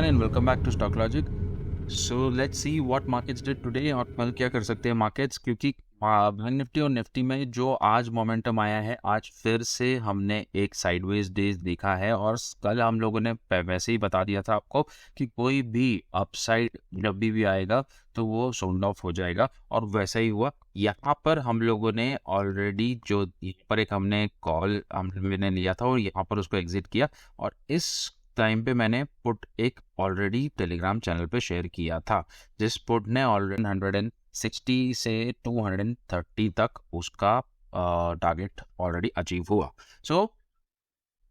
everyone and welcome back to Stock Logic. So let's see what markets did today और कल क्या कर सकते हैं मार्केट्स, क्योंकि बैंक निफ्टी और निफ्टी में जो आज मोमेंटम आया है, आज फिर से हमने एक साइडवेज डेज देखा है। और कल हम लोगों ने वैसे ही बता दिया था आपको कि कोई भी अपसाइड जब भी आएगा तो वो साउंड ऑफ हो जाएगा, और वैसा ही हुआ। यहाँ पर हम लोगों ने ऑलरेडी जो यहाँ पर एक हमने कॉल हमने लिया था और यहाँ पर उसको एग्जिट किया, और इस टाइम पे मैंने पुट एक ऑलरेडी टेलीग्राम चैनल पे शेयर किया था, जिस पुट ने ऑलरेडी 160 से 230 तक उसका टारगेट ऑलरेडी अचीव हुआ। So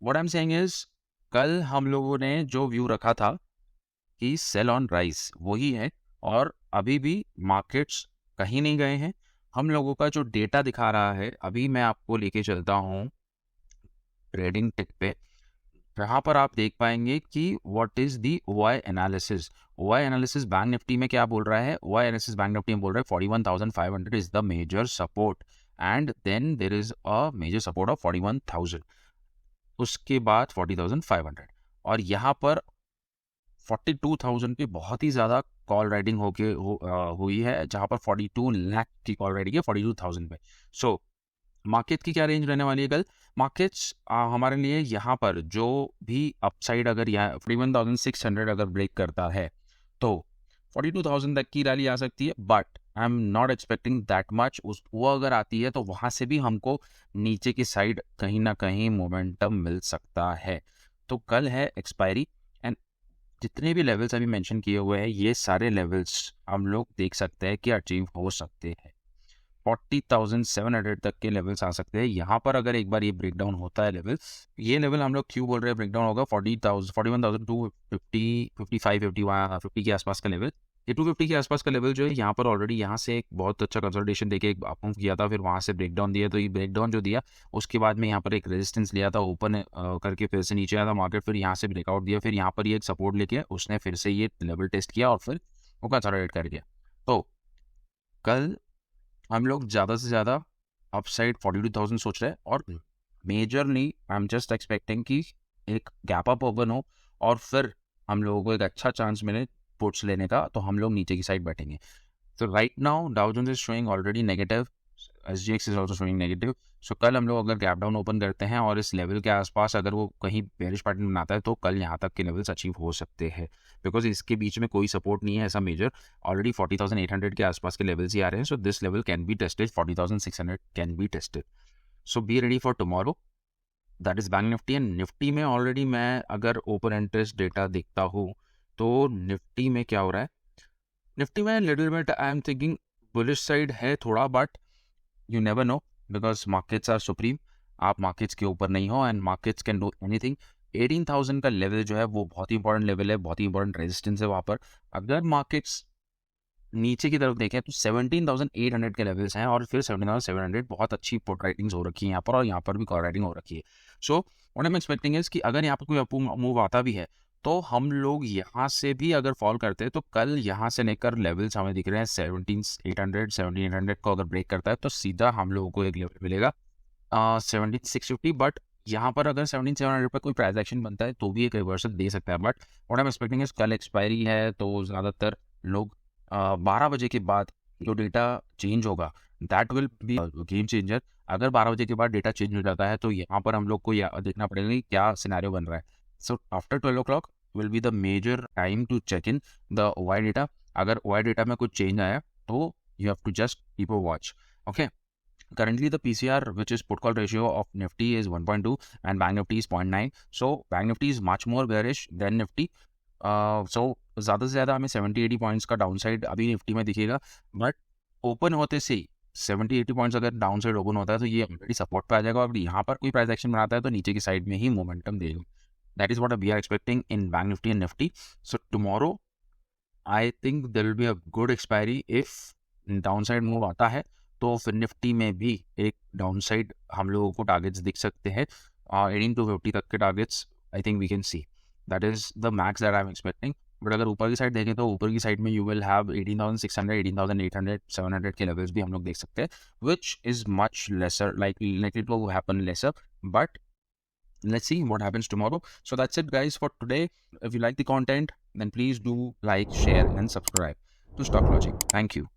what I am saying is, कल हम लोगों ने जो व्यू रखा था कि सेल ऑन राइज वही है, और अभी भी मार्केट्स कहीं नहीं गए हैं। हम लोगों का जो डेटा दिखा रहा है, अभी मैं आपको लेके चलता हूँ ट्रेडिंग टिक पे, यहाँ पर आप देख पाएंगे कि what is the OI analysis. OI analysis bank Nifty में क्या बोल रहा है? ओआई एनालिसिस बैंक निफ्टी में बोल रहा है 41,500 is the major support, and then there is a major support of 41,000, उसके बाद 40,500, और यहाँ पर 42,000 पे बहुत ही ज़्यादा कॉल राइडिंग हुई है, जहाँ पर 42 लाख की कॉल राइडिंग है 42,000 पे। सो मार्केट की क्या रेंज रहने वाली है कल? मार्केट्स हमारे लिए यहाँ पर जो भी अपसाइड अगर यहाँ 41,600 अगर ब्रेक करता है तो 42,000 तक की रैली आ सकती है, but I am not expecting that much. वो अगर आती है तो वहाँ से भी हमको नीचे की साइड कहीं ना कहीं मोमेंटम मिल सकता है। तो कल है एक्सपायरी, एंड जितने भी लेवल्स अभी मेंशन किए हुए हैं, ये सारे लेवल्स हम लोग देख सकते हैं कि अचीव हो सकते हैं। 40,700 तक के लेवल्स आ सकते हैं। यहाँ पर अगर एक बार ये ब्रेकडाउन होता है लेवल, ये लेवल हम लोग क्यों बोल रहे हैं ब्रेकडाउन होगा? 41,250, 55, 50 के आसपास का लेवल, ये 250 के आसपास का लेवल जो है, यहाँ पर ऑलरेडी यहाँ से एक बहुत अच्छा कंसोलिडेशन देके एक अप किया था, फिर वहाँ से ब्रेकडाउन दिया। तो ये ब्रेकडाउन जो दिया, उसके बाद में यहाँ पर एक रेजिस्टेंस लिया था, ओपन करके फिर से नीचे आया था मार्केट, फिर यहाँ से ब्रेकआउट दिया, फिर यहाँ पर ये एक सपोर्ट लेके उसने फिर से ये लेवल टेस्ट किया और फिर वो कंसोलिडेट कर गया। तो कल हम लोग ज़्यादा से ज़्यादा अपसाइड 42,000 सोच रहे हैं, और majorly I am just expecting कि एक गैप अप ओपन हो और फिर हम लोगों को एक अच्छा चांस मिले पुट्स लेने का, तो हम लोग नीचे की साइड बैठेंगे। तो right now Dow Jones is showing already negative, SGX is also showing negative. So कल हम लोग अगर गैप डाउन ओपन करते हैं और इस लेवल के आसपास अगर वो कहीं बेरिश पैटर्न बनाता है, तो कल यहाँ तक के लेवल्स अचीव हो सकते हैं, बिकॉज इसके बीच में कोई सपोर्ट नहीं है ऐसा मेजर। ऑलरेडी 40,800 के आसपास के लेवल्स ही आ रहे हैं, so this level can be tested, 40,600 can be tested. So be ready for tomorrow, that is bank Nifty. And Nifty में ऑलरेडी मैं अगर ओपन इंटरेस्ट डेटा देखता हूँ, तो निफ्टी में क्या हो रहा है? निफ्टी में little bit I am thinking bullish side है थोड़ा, but you never know because markets are supreme. आप मार्केट्स के ऊपर नहीं हो, and markets can do anything. 18,000 का लेवल जो है वो बहुत ही इंपॉर्टेंट लेवल है, बहुत ही इंपॉर्टेंट रेजिस्टेंस है वहाँ पर। अगर मार्केट्स नीचे की तरफ देखें तो 17,800 के लेवल्स हैं, और फिर 17,700 बहुत अच्छी पुट राइटिंग्स हो रखी है यहाँ पर, और यहाँ पर भी कॉल राइटिंग हो रखी है। So what I am expecting is कि अगर यहाँ पर कोई अप मूव आता भी है, तो हम लोग यहाँ से भी अगर फॉल करते हैं, तो कल यहाँ से लेकर लेवल्स हमें दिख रहे हैं 17,800 को अगर ब्रेक करता है तो सीधा हम लोगों को एक लेवल मिलेगा 17,650। बट यहाँ पर अगर 17,700 पर कोई प्राइस एक्शन बनता है तो भी एक रिवर्सल दे सकता है। But what I am expecting is कल एक्सपायरी है, तो ज़्यादातर लोग 12 बजे के बाद जो डेटा चेंज होगा that will be game changer. अगर 12 बजे के बाद डेटा चेंज हो जाता है, तो यहाँ पर हम लोग को देखना पड़ेगा कि क्या सिनेरियो बन रहा है। So after 12 o'clock will be the major time to check in the OI data. अगर OI डेटा में कुछ चेंज आया तो you have to just keep a watch. Okay, currently the PCR, which is put call ratio of Nifty, is 1.2 and Bank Nifty is 0.9. So Bank Nifty is much more bearish than Nifty. So ज़्यादा से ज़्यादा हमें 70-80 points का down side अभी Nifty में दिखेगा, but open होते से 70-80 पॉइंट्स अगर डाउन साइड ओपन होता है तो ये ऑलरेडी सपोर्ट पे आ जाएगा, और यहाँ पर कोई प्राइस एक्शन बनाता है तो नीचे की साइड में ही मोमेंटम देगा। That is what we are expecting in bank Nifty and Nifty. So tomorrow I think there will be a good expiry. If down side move आता है तो फिर निफ्टी में भी एक डाउन साइड हम लोगों को टारगेट्स दिख सकते हैं, 18-50 तक के targets I think we can see. That is the max that I am expecting. But अगर ऊपर की साइड देखें तो ऊपर की साइड में यू विल हैव 18,600, 18,800, 700 के लेवल्स भी हम लोग देख सकते हैं, which is much lesser, like it will happen lesser, but let's see what happens tomorrow. So that's it guys for today. If you like the content, then please do like, share and subscribe to Stock Logic. Thank you.